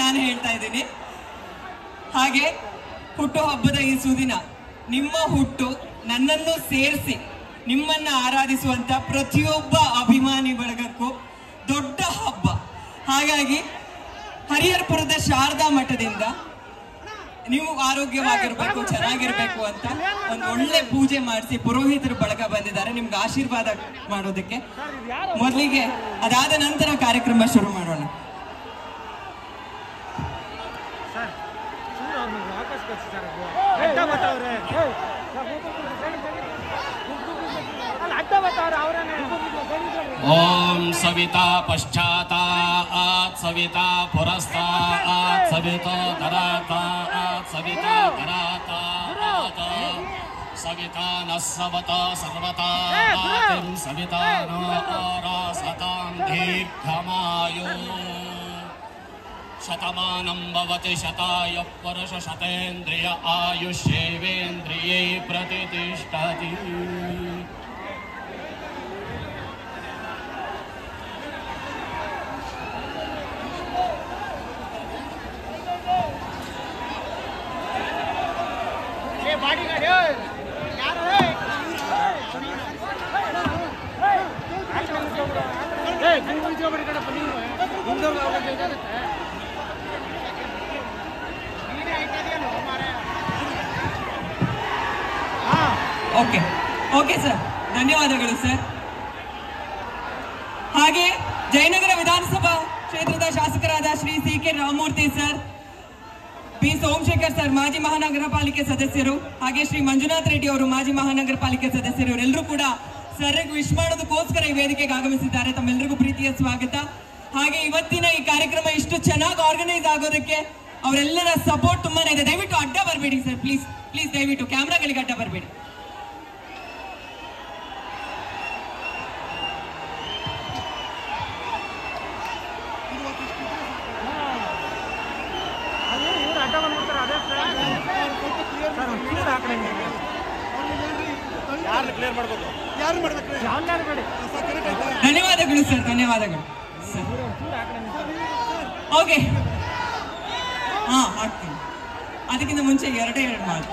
ನಾನು ಹೇಳ್ತಾ ಇದ್ದೀನಿ. ಹಾಗೆ ಹುಟ್ಟುಹಬ್ಬದ ಈ ಸುದಿನ ನಿಮ್ಮ ಹುಟ್ಟು ನನ್ನನ್ನು ಸೇರಿಸಿ ನಿಮ್ಮನ್ನ ಆರಾಧಿಸುವಂತ ಪ್ರತಿಯೊಬ್ಬ ಅಭಿಮಾನಿ ಬಳಗಕ್ಕೂ ದೊಡ್ಡ ಹಬ್ಬ. ಹಾಗಾಗಿ ಹರಿಹರಪುರದ ಶಾರದಾ ಮಠದಿಂದ ನೀವು ಆರೋಗ್ಯವಾಗಿರ್ಬೇಕು, ಚೆನ್ನಾಗಿರ್ಬೇಕು ಅಂತ ಒಂದು ಒಳ್ಳೆ ಪೂಜೆ ಮಾಡಿಸಿ ಪುರೋಹಿತರು ಬಳಗ ಬಂದಿದ್ದಾರೆ ನಿಮ್ಗೆ ಆಶೀರ್ವಾದ ಮಾಡೋದಕ್ಕೆ. ಮೊದಲಿಗೆ ಅದಾದ ನಂತರ ಕಾರ್ಯಕ್ರಮ ಶುರು ಮಾಡೋಣ. ओम सविता पश्चातात् सविता पुरस्तात् सविता धरातात् सविता धरातात् सविता नः सवता सर्वता सविता नो आरासतां दीर्घमायु शतमानं भवति शतायुः पुरुष शतेन्द्रिय आयुष्येवेन्द्रिये प्रतिष्ठति. ಓಕೆ ಓಕೆ ಸರ್, ಧನ್ಯವಾದಗಳು ಸರ್. ಹಾಗೆ ಜಯನಗರ ವಿಧಾನಸಭಾ ಕ್ಷೇತ್ರದ ಶಾಸಕರಾದ Shri C K. Ramamurthy sir, B Somashekar sir ಮಾಜಿ ಮಹಾನಗರ ಪಾಲಿಕೆ ಸದಸ್ಯರು, ಹಾಗೆ ಶ್ರೀ ಮಂಜುನಾಥ್ ರೆಡ್ಡಿ ಅವರು ಮಾಜಿ ಮಹಾನಗರ ಪಾಲಿಕೆ ಸದಸ್ಯರು, ಇವರೆಲ್ಲರೂ ಕೂಡ ಸರ್ಗೆ ವಿಶ್ ಮಾಡೋದಕ್ಕೋಸ್ಕರ ಈ ವೇದಿಕೆಗೆ ಆಗಮಿಸಿದ್ದಾರೆ. ತಮ್ಮೆಲ್ಲರಿಗೂ ಪ್ರೀತಿಯ ಸ್ವಾಗತ. ಹಾಗೆ ಇವತ್ತಿನ ಈ ಕಾರ್ಯಕ್ರಮ ಇಷ್ಟು ಚೆನ್ನಾಗಿ ಆರ್ಗನೈಸ್ ಆಗೋದಕ್ಕೆ ಅವರೆಲ್ಲರ ಸಪೋರ್ಟ್ ತುಂಬಾನೇ ಇದೆ. ದಯವಿಟ್ಟು ಅಡ್ಡ ಬರಬೇಡಿ ಸರ್, ಪ್ಲೀಸ್ ಪ್ಲೀಸ್, ದಯವಿಟ್ಟು ಕ್ಯಾಮ್ರಾಗಳಿಗೆ ಅಡ್ಡ ಬರಬೇಡಿ. ಧನ್ಯವಾದಗಳು ಸರ್, ಧನ್ಯವಾದಗಳು ಸರ್. ಓಕೆ, ಹಾಕ್ತೀನಿ. ಅದಕ್ಕಿಂತ ಮುಂಚೆ ಎರಡೇ ಎರಡು ಮಾತು.